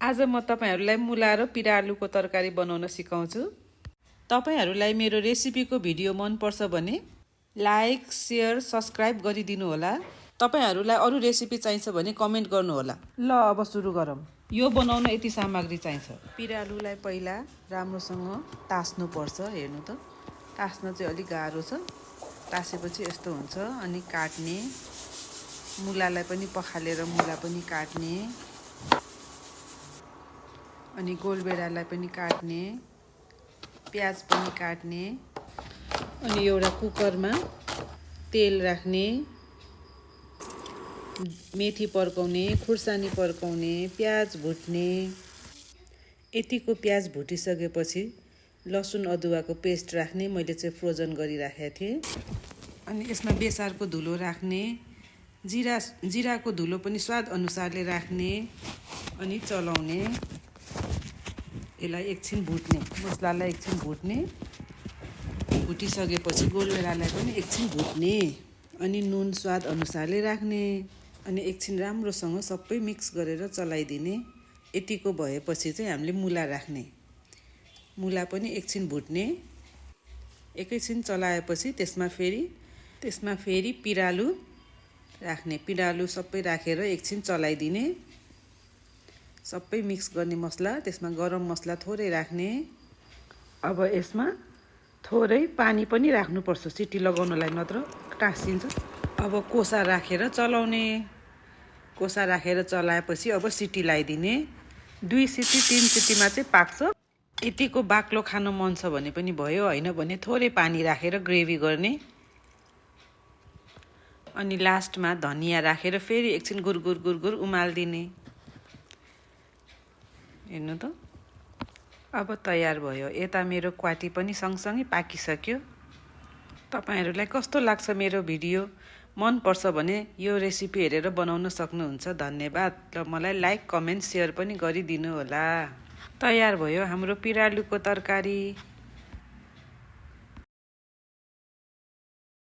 आज म तपाईहरुलाई मुला र पिरालुको तरकारी बनाउन सिकाउँछु। तपाईहरुलाई मेरो रेसिपीको भिडियो मन पर्छ भने लाइक, शेयर, सब्स्क्राइब गरिदिनु होला। तपाईहरुलाई अरु रेसिपी चाहिन्छ भने कमेन्ट गर्नु होला। ल अब सुरु गरौँ। यो बनाउन यति सामग्री चाहिन्छ। पिरालुलाई पहिला राम्रोसँग तास्नु पर्छ। हेर्नु त, तास्न चाहिँ अलि गाह्रो छ। तासेपछि यस्तो हुन्छ। अनि काट्ने, मुलालाई पनि पखालेर मुला पनि काट्ने, अनि गोलबेडालाई पनि काट्ने, प्याज पनि काट्ने, अनि एउटा कुकरमा तेल राख्ने, मेथी पर्काउने, खुर्सानी पर्काउने, प्याज भुट्ने। यतिको प्याज भुटिसकेपछि लसुन अदुवाको पेस्ट राख्ने। मैले चाहिँ फ्रोजन गरिराखेको थिएँ। अनि यसमा बेसारको धुलो राख्ने, जिराको धुलो पनि स्वाद अनुसारले राख्ने, अनि चलाउने। यसलाई एकछिन भुट्ने, मसलालाई एकछिन भुट्ने। भुटिसकेपछि गोलबेडालाई पनि एकछिन भुट्ने, अनि नुन स्वाद अनुसारले राख्ने, अनि एकछिन राम्रोसँग सबै मिक्स गरेर चलाइदिने। यतिको भएपछि चाहिँ हामीले मुला राख्ने। मुला पनि एकछिन भुट्ने। एकैछिन चलाएपछि त्यसमा फेरि पिरालु राख्ने। पिरालु सबै राखेर एकछिन चलाइदिने। सबै मिक्स गर्ने मसला, त्यसमा गरम मसला थोरै राख्ने। अब यसमा थोरै पानी पनि राख्नुपर्छ सिटी लगाउनलाई, नत्र टाँसिन्छ। अब कोसा राखेर चलाउने। कोसा राखेर चलाएपछि अब सिटी लगाइदिने। 2 सिटी 3 सिटीमा चाहिँ पाक्छ। यतिको बाक्लो खान मन छ भने पनि भयो, हैन भने थोरै पानी राखेर ग्रेभी गर्ने। अनि लास्टमा धनिया राखेर फेरि एकछिन गुरगुर उमाल्दिने। हेर्नु त, अब तयार भयो। यता मेरो क्वाटी पनि सँगसँगै पाकिसक्यो। तपाईहरुलाई कस्तो लाग्छ मेरो भिडियो? मन पर्छ भने यो रेसिपी हेरेर बनाउन सक्नुहुन्छ। धन्यवाद। र मलाई लाइक, कमेन्ट, शेयर पनि गरिदिनु होला। तयार भयो हाम्रो पिरालुको तरकारी।